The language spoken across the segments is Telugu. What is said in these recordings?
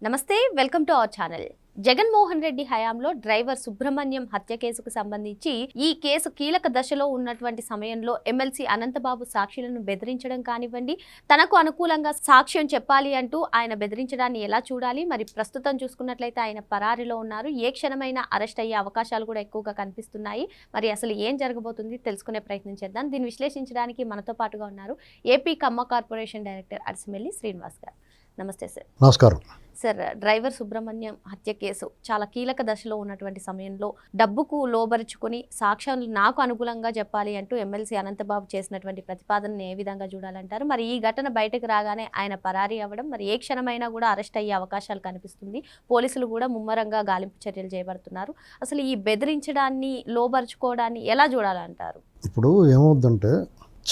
నమస్తే, welcome to our channel. Jaganmohan Reddy హయాంలో డ్రైవర్ సుబ్రహ్మణ్యం హత్య కేసుకు సంబంధించి ఈ కేసు కీలక దశలో ఉన్నటువంటి సమయంలో ఎమ్మెల్సీ అనంతబాబు సాక్షులను బెదిరించడం కానివ్వండి, తనకు అనుకూలంగా సాక్ష్యం చెప్పాలి అంటూ ఆయన బెదిరించడాన్ని ఎలా చూడాలి? మరి ప్రస్తుతం చూసుకున్నట్లయితే ఆయన పరారీలో ఉన్నారు. ఏ క్షణమైనా అరెస్ట్ అయ్యే అవకాశాలు కూడా ఎక్కువగా కనిపిస్తున్నాయి. మరి అసలు ఏం జరగబోతుంది తెలుసుకునే ప్రయత్నం చేద్దాం. దీన్ని విశ్లేషించడానికి మనతో పాటుగా ఉన్నారు ఏపీ కమ్మ కార్పొరేషన్ డైరెక్టర్ అరిసిమెల్లి శ్రీనివాస్ గారు. నమస్తే సార్. నమస్కారం సార్. డ్రైవర్ సుబ్రహ్మణ్యం హత్య కేసు చాలా కీలక దశలో ఉన్నటువంటి సమయంలో డబ్బుకు లోబరుచుకుని సాక్ష్యాలు నాకు అనుకూలంగా చెప్పాలి అంటూ ఎమ్మెల్సీ అనంతబాబు చేసినటువంటి ప్రతిపాదనను ఏ విధంగా చూడాలంటారు? మరి ఈ ఘటన బయటకు రాగానే ఆయన పరారీ అవ్వడం, మరి ఏ క్షణమైనా కూడా అరెస్ట్ అయ్యే అవకాశాలు కనిపిస్తుంది. పోలీసులు కూడా ముమ్మరంగా గాలింపు చర్యలు చేపడుతున్నారు. అసలు ఈ బెదిరించడాన్ని, లోబరుచుకోవడాన్ని ఎలా చూడాలంటారు? ఇప్పుడు ఏమవుద్దంటే,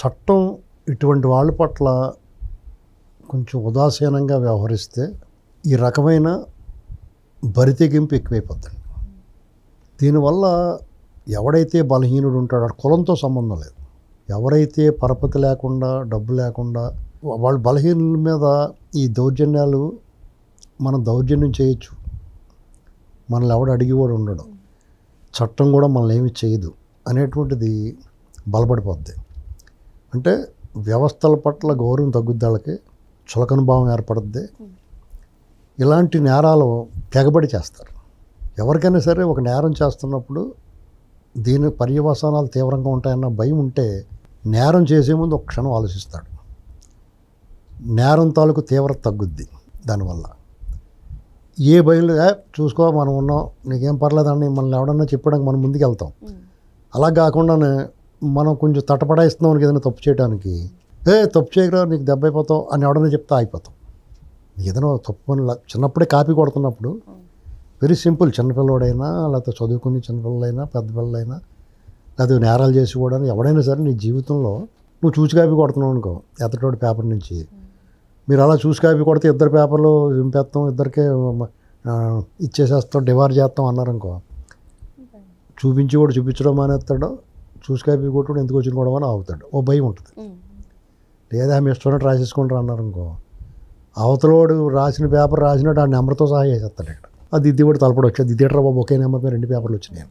చట్టం ఇటువంటి వాళ్ళ పట్ల కొంచెం ఉదాసీనంగా వ్యవహరిస్తే ఈ రకమైన బరితెగింపు ఎక్కువైపోతుంది. దీనివల్ల ఎవడైతే బలహీనుడు ఉంటాడో, కులంతో సంబంధం లేదు, ఎవరైతే పరపతి లేకుండా, డబ్బు లేకుండా, వాళ్ళ బలహీనుల మీద ఈ దౌర్జన్యాలు, మనం దౌర్జన్యం చేయొచ్చు, మనల్ని ఎవడు అడిగేవాడు ఉండడు, చట్టం కూడా మనల్ని ఏమి చేయదు అనేటువంటిది బలపడిపోద్ది. అంటే వ్యవస్థల పట్ల గౌరవం తగ్గుద్ది, వాళ్ళకి చులకన భావం ఏర్పడుద్ది. ఇలాంటి నేరాలు తెగబడి చేస్తారు. ఎవరికైనా సరే ఒక నేరం చేస్తున్నప్పుడు దీని పర్యవసానాలు తీవ్రంగా ఉంటాయన్న భయం ఉంటే నేరం చేసే ముందు ఒక క్షణం ఆలోచిస్తాడు. నేరం తాలూకు తీవ్రత తగ్గుద్ది దానివల్ల. ఏ భయంలో చూసుకో, మనం ఉన్నాం, నీకేం పర్లేదని మనల్ని ఎవడన్నా చెప్పడానికి మనం ముందుకు వెళ్తాం. అలా కాకుండానే మనం కొంచెం తటపడాయిస్తున్నాం ఏదైనా తప్పు చేయడానికి, తప్పు చేయకరా నీకు దెబ్బ అయిపోతావు అని ఎవడన్నా చెప్తే ఆగిపోతాం. ఏదైనా తప్పు అని చిన్నప్పుడే కాపీ కొడుతున్నప్పుడు వెరీ సింపుల్, చిన్నపిల్లవాడైనా లేకపోతే చదువుకుని చిన్నపిల్లలైనా పెద్దపిల్లలైనా లేకపోతే నేరాలు చేసి కూడా ఎవడైనా సరే నీ జీవితంలో నువ్వు చూసి కాపీ కొడుతున్నావు అనుకో, ఎత్తటోడి పేపర్ నుంచి మీరు అలా చూసి కాపీ కొడితే ఇద్దరు పేపర్లు చింపేస్తాం, ఇద్దరికే ఇచ్చేసేస్తాం, డివార్ చేస్తాం అన్నారనుకో, చూపించి కూడా చూపించడం మానేస్తాడో, చూసి కాపీ కొట్టుడు ఎందుకు వచ్చిన కూడా అని ఆగుతాడు. ఓ భయం ఉంటుంది. లేదా మీ ఇష్టం రాసేసుకుంటారు అన్నారనుకో, అవతలోడు రాసిన పేపర్ రాసినట్టు ఆ నెంబర్తో సహా చేసేస్తాడు. ఇక్కడ ఆ దిద్ది కూడా తలపడి వచ్చాడు, దిద్దేట్రా బాబు ఒకే నెంబర్ మీద 2 పేపర్లు వచ్చినాయి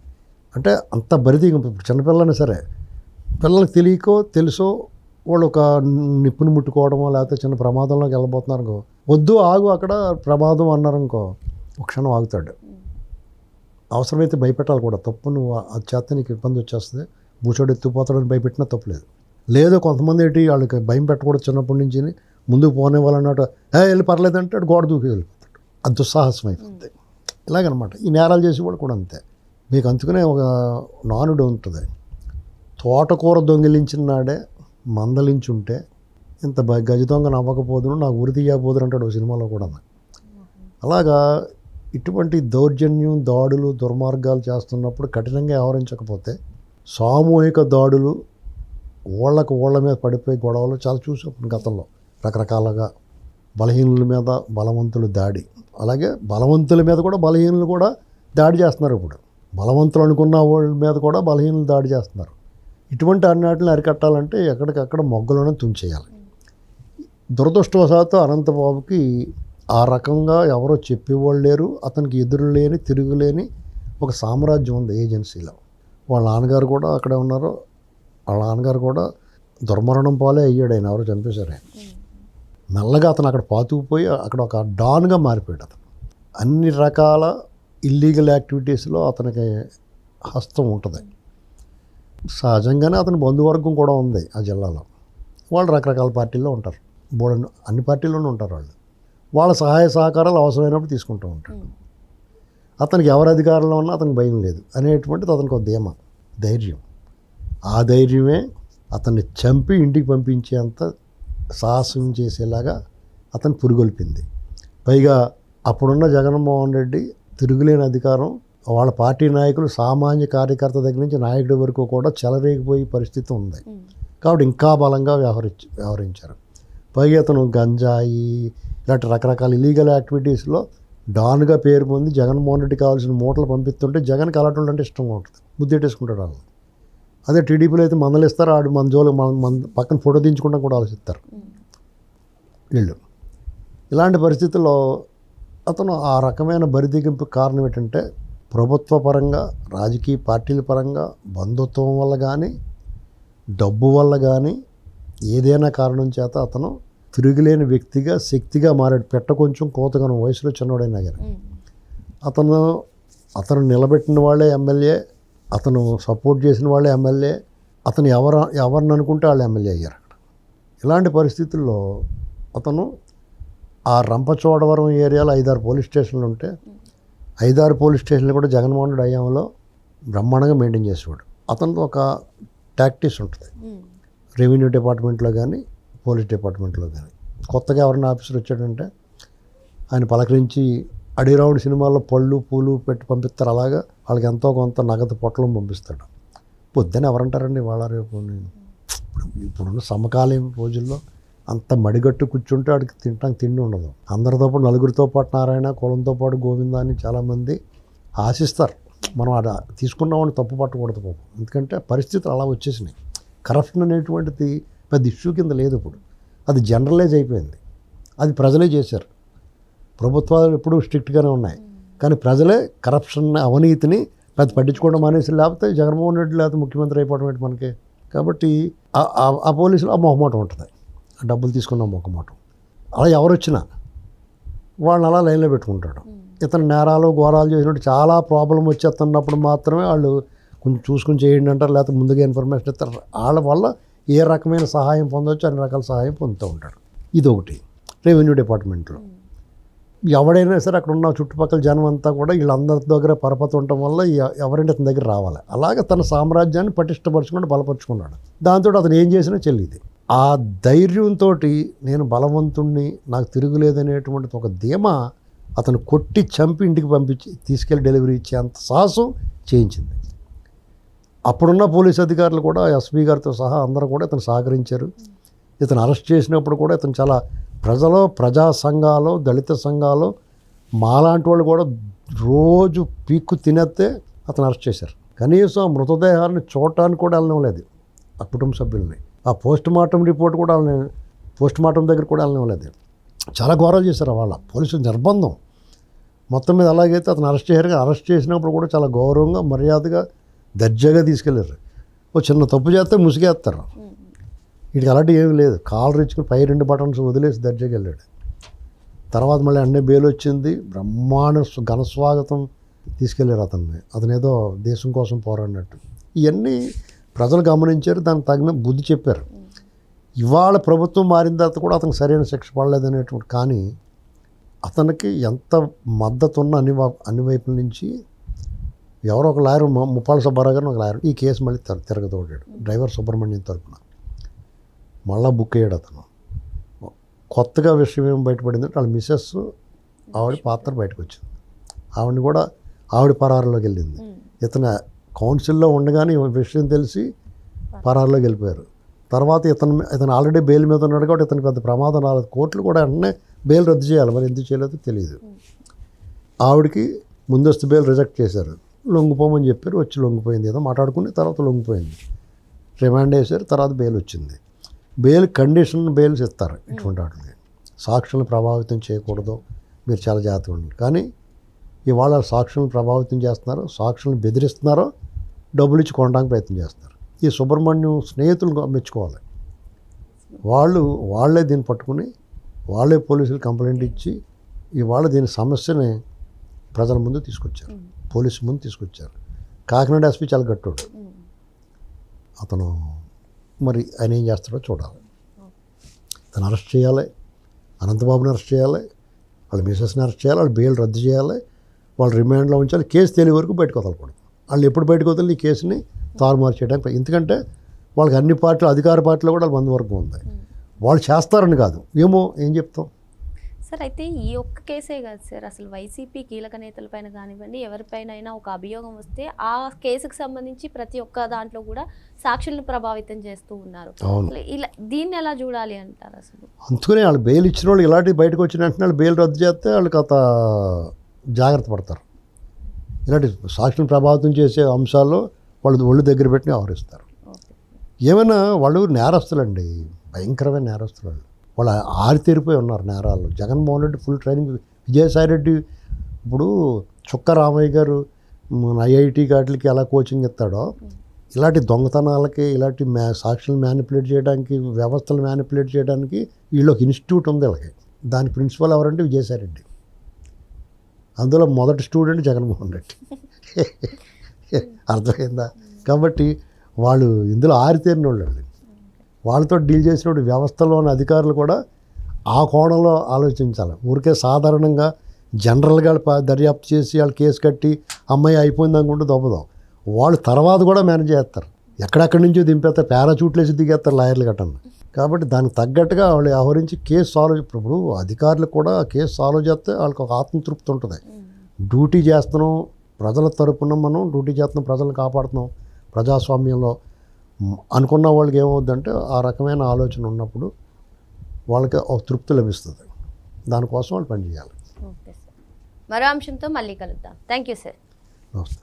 అంటే అంత బరిది. చిన్నపిల్లలైనా సరే, పిల్లలకు తెలియకో తెలుసో వాళ్ళు ఒక నిప్పుని ముట్టుకోవడమో లేకపోతే చిన్న ప్రమాదంలోకి వెళ్ళబోతున్నారనుకో, వద్దు ఆగు అక్కడ ప్రమాదం అన్నారనుకో, ఒక క్షణం ఆగుతాడు. అవసరమైతే భయపెట్టాలి కూడా. తప్పు నువ్వు అది చేస్తే నీకు ఇబ్బంది వచ్చేస్తుంది, బూచోడు ఎత్తుకుపోతాడని భయపెట్టినా తప్పులేదు. లేదో కొంతమంది ఏంటి, వాళ్ళకి భయం పెట్టకూడదు చిన్నప్పటి నుంచి, ముందుకు పోనేవాళ్ళన్నట్టు వెళ్ళి పర్లేదంటే గోడ దూకి వెళ్ళిపోతాడు. అది దుస్సాహసం అయిపోతుంది. ఇలాగనమాట ఈ నేరాలు చేసేవాడు కూడా అంతే. మీకు అందుకనే ఒక నానుడు ఉంటుంది, తోటకూర దొంగిలించిన నాడే మందలించుంటే ఇంత గజ దొంగ నవ్వకపోదును నాకు ఉరి తీయకపోదురు అంటాడు సినిమాలో కూడా. అలాగా ఇటువంటి దౌర్జన్యం, దాడులు, దుర్మార్గాలు చేస్తున్నప్పుడు కఠినంగా వ్యవహరించకపోతే సామూహిక దాడులు, ఓళ్ళ మీద పడిపోయి గొడవలు చాలా చూసాం గతంలో. రకరకాలుగా బలహీనుల మీద బలవంతులు దాడి, అలాగే బలవంతుల మీద కూడా బలహీనులు కూడా దాడి చేస్తున్నారు. ఇప్పుడు బలవంతులు అనుకున్న వాళ్ళ మీద కూడా బలహీనులు దాడి చేస్తున్నారు. ఇటువంటి అన్నిటిని అరికట్టాలంటే ఎక్కడికక్కడ మొగ్గలను తుంచేయాలి. దురదృష్టవశాత్తు అనంతబాబుకి ఆ రకంగా ఎవరో చెప్పేవాళ్ళు లేరు. అతనికి ఎదురులేని తిరుగులేని ఒక సామ్రాజ్యం ఉంది ఏజెన్సీలో. వాళ్ళ నాన్నగారు కూడా అక్కడే ఉన్నారు. వాళ్ళ నాన్నగారు కూడా దుర్మరణం పాలే అయ్యాడు. ఆయన ఎవరో చంపేశారు. మెల్లగా అతను అక్కడ పాతుకుపోయి అక్కడ ఒక డాన్గా మారిపోయాడు. అతను అన్ని రకాల ఇల్లీగల్ యాక్టివిటీస్లో అతనికి హస్తం ఉంటుంది. సహజంగానే అతని బంధువర్గం కూడా ఉంది ఆ జిల్లాలో. వాళ్ళు రకరకాల పార్టీల్లో ఉంటారు, అన్ని పార్టీల్లోనూ ఉంటారు. వాళ్ళ సహాయ సహకారాలు అవసరమైనప్పుడు తీసుకుంటూ ఉంటాడు. అతనికి ఎవరి అధికారంలో ఉన్నా అతనికి భయం లేదు అనేటువంటిది అతనికి ఒక ధీమా, ధైర్యం. ఆ ధైర్యమే అతన్ని చంపి ఇంటికి పంపించేంత సాహసం చేసేలాగా అతను పురుగొల్పింది. పైగా అప్పుడున్న జగన్మోహన్ రెడ్డి తిరుగులేని అధికారం, వాళ్ళ పార్టీ నాయకులు సామాన్య కార్యకర్త దగ్గర నుంచి నాయకుడి వరకు కూడా చెలరేగిపోయే పరిస్థితి ఉంది. కాబట్టి ఇంకా బలంగా వ్యవహరించారు. పైగా అతను గంజాయి ఇలాంటి రకరకాల ఇలీగల్ యాక్టివిటీస్లో డాన్గా పేరు పొంది జగన్మోహన్ రెడ్డి కావాల్సిన మూటలు పంపిస్తుంటే జగన్కి అలాంటి అంటే ఇష్టంగా ఉంటుంది, ముద్దెట్టేసుకుంటాడు వాళ్ళు. అదే టీడీపీలో అయితే మందలిస్తారు, ఆడు మన జోలు మన పక్కన ఫోటో దించుకుంటాం కూడా ఆలోచిస్తారు వీళ్ళు. ఇలాంటి పరిస్థితుల్లో అతను ఆ రకమైన బరిదిగింపు కారణం ఏంటంటే ప్రభుత్వ పరంగా, రాజకీయ పార్టీల పరంగా, బంధుత్వం వల్ల కానీ, డబ్బు వల్ల కానీ, ఏదైనా కారణం చేత అతను తిరుగులేని వ్యక్తిగా, శక్తిగా మారాడు. పెట్ట కొంచెం కోతగనం, వయసులో చిన్నవాడైనా కానీ అతను నిలబెట్టిన వాళ్ళే ఎమ్మెల్యే, అతను సపోర్ట్ చేసిన వాళ్ళే ఎమ్మెల్యే, అతను ఎవరిని అనుకుంటే వాళ్ళు ఎమ్మెల్యే అయ్యారు అక్కడ. ఇలాంటి పరిస్థితుల్లో అతను ఆ రంపచోడవరం ఏరియాలో 5-6 పోలీస్ స్టేషన్లు ఉంటే 5-6 పోలీస్ స్టేషన్లు కూడా జగన్మోహన్ రెడ్డి హయాంలో బ్రహ్మాండంగా మెయింటైన్ చేసేవాడు. అతనితో ఒక టాక్టిక్స్ ఉంటుంది రెవెన్యూ డిపార్ట్మెంట్లో కానీ, పోలీస్ డిపార్ట్మెంట్లో కానీ. కొత్తగా ఎవరైనా ఆఫీసర్ వచ్చాడంటే ఆయన పలకరించి అడిరౌండ్ సినిమాల్లో పళ్ళు పూలు పెట్టి పంపిస్తారు. అలాగా వాళ్ళకి ఎంతో కొంత నగదు పొట్టలం పంపిస్తాడు. పొద్దున ఎవరంటారండి వాళ్ళ రేపు ఇప్పుడున్న సమకాలీన రోజుల్లో అంత మడిగట్టు కూర్చుంటే వాడికి తినడానికి తిండి ఉండదు. అందరితో పాటు నలుగురితో పాటు నారాయణ, కులంతో పాటు గోవింద అని చాలామంది ఆశిస్తారు. మనం అది తీసుకున్నామని తప్పు పట్టకూడదు పాపం. ఎందుకంటే పరిస్థితులు అలా వచ్చేసినాయి. కరప్షన్ అనేటువంటిది పెద్ద ఇష్యూ కింద లేదు ఇప్పుడు. అది జనరలైజ్ అయిపోయింది. అది ప్రజలే చేశారు. ప్రభుత్వాలు ఎప్పుడూ స్ట్రిక్ట్గానే ఉన్నాయి, కానీ ప్రజలే కరప్షన్, అవినీతిని పెద్ద పట్టించుకోవడం మానేసి, లేకపోతే జగన్మోహన్ రెడ్డి లేకపోతే ముఖ్యమంత్రి అయిపోవడం ఏంటి మనకి. కాబట్టి ఆ పోలీసులు ఆ మొహమాటం ఉంటుంది, ఆ డబ్బులు తీసుకున్న మొహమాటం. అలా ఎవరు వచ్చినా వాళ్ళని అలా లైన్లో పెట్టుకుంటాడు. ఇతను నేరాలు ఘోరాలు చేసినట్టు చాలా ప్రాబ్లం వచ్చేస్తున్నప్పుడు మాత్రమే వాళ్ళు కొంచెం చూసుకుని చేయండి అంటారు, లేకపోతే ముందుగా ఇన్ఫర్మేషన్ ఇస్తారు. వాళ్ళ వల్ల ఏ రకమైన సహాయం పొందవచ్చు, అన్ని రకాల సహాయం పొందుతూ ఉంటాడు. ఇదొకటి. రెవెన్యూ డిపార్ట్మెంట్లో ఎవడైనా సరే అక్కడ ఉన్న చుట్టుపక్కల జనం అంతా కూడా వీళ్ళందరి దగ్గర పరపతి ఉండటం వల్ల ఎవరైనా అతని దగ్గర రావాలి. అలాగే తన సామ్రాజ్యాన్ని పటిష్టపరుచుకున్నాడు, బలపరుచుకున్నాడు. దాంతో అతను ఏం చేసినా చెల్లిది. ఆ ధైర్యంతో నేను బలవంతుణ్ణి, నాకు తిరుగులేదనేటువంటి ఒక ధీమా అతను కొట్టి చంపి ఇంటికి పంపించి తీసుకెళ్ళి డెలివరీ ఇచ్చే అంత సాహసం చేయించింది. అప్పుడున్న పోలీస్ అధికారులు కూడా, ఎస్పీ గారితో సహా అందరూ కూడా ఇతను సహకరించారు. ఇతను అరెస్ట్ చేసినప్పుడు కూడా ఇతను చాలా ప్రజా సంఘాలు, దళిత సంఘాలు, మాలాంటి వాళ్ళు కూడా రోజు పీక్కు తినేస్తే అతను అరెస్ట్ చేశారు. కనీసం మృతదేహాన్ని చూడటానికి కూడా వెళ్ళనివ్వలేదు ఆ కుటుంబ సభ్యుల్ని. ఆ పోస్ట్ మార్టం రిపోర్ట్ కూడా పోస్ట్ మార్టం దగ్గర కూడా వెళ్ళనివ్వలేదు. చాలా ఘోరాలు చేశారు వాళ్ళ పోలీసులు, నిర్బంధం. మొత్తం మీద అలాగైతే అతను అరెస్ట్ చేశారు. అరెస్ట్ చేసినప్పుడు కూడా చాలా గౌరవంగా, మర్యాదగా, దర్జాగా తీసుకెళ్ళారు. ఓ చిన్న తప్పు చేస్తే ముసిగేస్తారు. వీటికి అలాంటి ఏమీ లేదు. కాలర్ ఇచ్చుకుని పై 2 బటన్స్ వదిలేసి దర్జాగా వెళ్ళాడు. తర్వాత మళ్ళీ అన్నీ బెయిల్ వచ్చింది. బ్రహ్మాండ ఘనస్వాగతం తీసుకెళ్ళారు అతన్ని. అతను ఏదో దేశం కోసం పోరాడినట్టు. ఇవన్నీ ప్రజలు గమనించారు, దానికి తగిన బుద్ధి చెప్పారు. ఇవాళ ప్రభుత్వం మారిన తర్వాత కూడా అతనికి సరైన శిక్ష పడలేదనేటువంటి, కానీ అతనికి ఎంత మద్దతు ఉన్న అన్ని వైపుల నుంచి ఎవరో ఒక లాయర్, ముప్పాళ్ళ సుబ్బారావు గారిని ఒక లాయర్ ఈ కేసు మళ్ళీ తిరగతోడాడు. డ్రైవర్ సుబ్రహ్మణ్యం తరపున మళ్ళా బుక్ అయ్యాడు అతను. కొత్తగా విషయం ఏం బయటపడిందంటే వాళ్ళ మిస్సెస్, ఆవిడ పాత్ర బయటకు వచ్చింది. ఆవిడని కూడా ఆవిడ పరారులోకి వెళ్ళింది. ఇతను కౌన్సిల్లో ఉండగానే విషయం తెలిసి పరారులోకి వెళ్ళిపోయారు. తర్వాత ఇతను ఆల్రెడీ బెయిల్ మీద ఉన్నాడు కాబట్టి ఇతనికి పెద్ద ప్రమాదం రాలేదు. కోర్టులు కూడా వెంటనే బెయిల్ రద్దు చేయాలి, మరి ఎందుకు చేయలేదో తెలియదు. ఆవిడకి ముందస్తు బెయిల్ రిజెక్ట్ చేశారు. లొంగిపోమని చెప్పారు, వచ్చి లొంగిపోయింది. ఏదో మాట్లాడుకుని తర్వాత లొంగిపోయింది. రిమాండ్ వేశారు, తర్వాత బెయిల్ వచ్చింది. బెయిల్ కండిషన్ బెయిల్స్ ఇస్తారు ఇటువంటి వాటిని. సాక్షులను ప్రభావితం చేయకూడదు, మీరు చాలా జాగ్రత్తగా ఉండండి. కానీ ఇవాళ సాక్షులను ప్రభావితం చేస్తున్నారు, సాక్షులను బెదిరిస్తున్నారో, డబ్బులు ఇచ్చి కొనడానికి ప్రయత్నం చేస్తారు. ఈ సుబ్రహ్మణ్యం స్నేహితులు మెచ్చుకోవాలి. వాళ్ళే దీన్ని పట్టుకుని వాళ్ళే పోలీసులు కంప్లైంట్ ఇచ్చి ఇవాళ దీని సమస్యని ప్రజల ముందు తీసుకొచ్చారు, పోలీసు ముందు తీసుకొచ్చారు. కాకినాడ ఎస్పీ చాలా గట్టోడు. అతను మరి ఆయన ఏం చేస్తాడో చూడాలి. తను అరెస్ట్ చేయాలి, అనంతబాబుని అరెస్ట్ చేయాలి, వాళ్ళ మిసెస్ని అరెస్ట్ చేయాలి, వాళ్ళు బెయిల్ రద్దు చేయాలి, వాళ్ళు రిమాండ్లో ఉంచాలి. కేసు తెలియ వరకు బయటకు వదలకూడదు. వాళ్ళు ఎప్పుడు బయటకు వదిలి ఈ కేసుని తారుమారు చేయడానికి, ఎందుకంటే వాళ్ళకి అన్ని పార్టీలు, అధికార పార్టీలో కూడా వాళ్ళ బంధువర్గం ఉంది. వాళ్ళు చేస్తారని కాదు, ఏం చెప్తాం సార్. అయితే ఈ ఒక్క కేసే కాదు సార్, అసలు వైసీపీ కీలక నేతలపైన కానివ్వండి, ఎవరిపైనైనా ఒక అభియోగం వస్తే ఆ కేసుకు సంబంధించి ప్రతి ఒక్క దాంట్లో కూడా సాక్షులను ప్రభావితం చేస్తూ ఉన్నారు. ఇలా దీన్ని ఎలా చూడాలి అంటారు అసలు? అందుకనే వాళ్ళు బెయిల్ ఇచ్చిన వాళ్ళు ఇలాంటివి బయటకు వచ్చిన వెంటనే వాళ్ళు బెయిల్ రద్దు చేస్తే వాళ్ళకి అంత జాగ్రత్త పడతారు. ఇలాంటి సాక్షులను ప్రభావితం చేసే అంశాల్లో వాళ్ళు ఒళ్ళు దగ్గర పెట్టి వ్యవహరిస్తారు. ఏమైనా వాళ్ళు నేరస్తులండి, భయంకరమైన నేరస్తులు. వాళ్ళు ఆరితేరిపోయి ఉన్నారు నేరాల్లో. జగన్మోహన్ రెడ్డి ఫుల్ ట్రైనింగ్ విజయసాయిరెడ్డి ఇప్పుడు చుక్క రామయ్య గారు మన ఐఐటి వాటికి ఎలా కోచింగ్ ఇస్తాడో ఇలాంటి దొంగతనాలకి ఇలాంటి సాక్షులు మ్యానిపులేట్ చేయడానికి వ్యవస్థలు మ్యానిపులేట్ చేయడానికి వీళ్ళొక ఇన్స్టిట్యూట్ ఉంది వీళ్ళకి. దాని ప్రిన్సిపల్ ఎవరంటే విజయసాయిరెడ్డి. అందులో మొదటి స్టూడెంట్ జగన్మోహన్ రెడ్డి. అర్థమైందా? కాబట్టి వాళ్ళు ఇందులో ఆరితేరిన వాళ్ళు. వాళ్ళతో డీల్ చేసినప్పుడు వ్యవస్థలోని అధికారులు కూడా ఆ కోణంలో ఆలోచించాలి. ఊరికే సాధారణంగా జనరల్గా దర్యాప్తు చేసి వాళ్ళు కేసు కట్టి అమ్మాయి అయిపోయింది అనుకుంటూ దొబ్బదాం. వాళ్ళు తర్వాత కూడా మేనేజ్ చేస్తారు. ఎక్కడెక్కడి నుంచో దింపేస్తారు, పారాచూట్లు వేసి దిగేస్తారు లాయర్లు గట్టండి. కాబట్టి దానికి తగ్గట్టుగా వాళ్ళు వ్యవహరించి కేసు సాల్వ్. ఇప్పుడు అధికారులు కూడా కేసు సాల్వ్ చేస్తే వాళ్ళకి ఒక ఆత్మతృప్తి ఉంటుంది. డ్యూటీ చేస్తున్నాం, ప్రజల తరపున మనం డ్యూటీ చేస్తున్నాం, ప్రజలను కాపాడుతున్నాం ప్రజాస్వామ్యంలో అనుకున్న వాళ్ళకి ఏమవుద్దంటే ఆ రకమైన ఆలోచన ఉన్నప్పుడు వాళ్ళకి ఒక తృప్తి లభిస్తుంది. దానికోసం వాళ్ళు పనిచేయాలి. ఓకే సార్, మరో అంశంతో మళ్ళీ కలుద్దాం. Thank you sir. నమస్తే.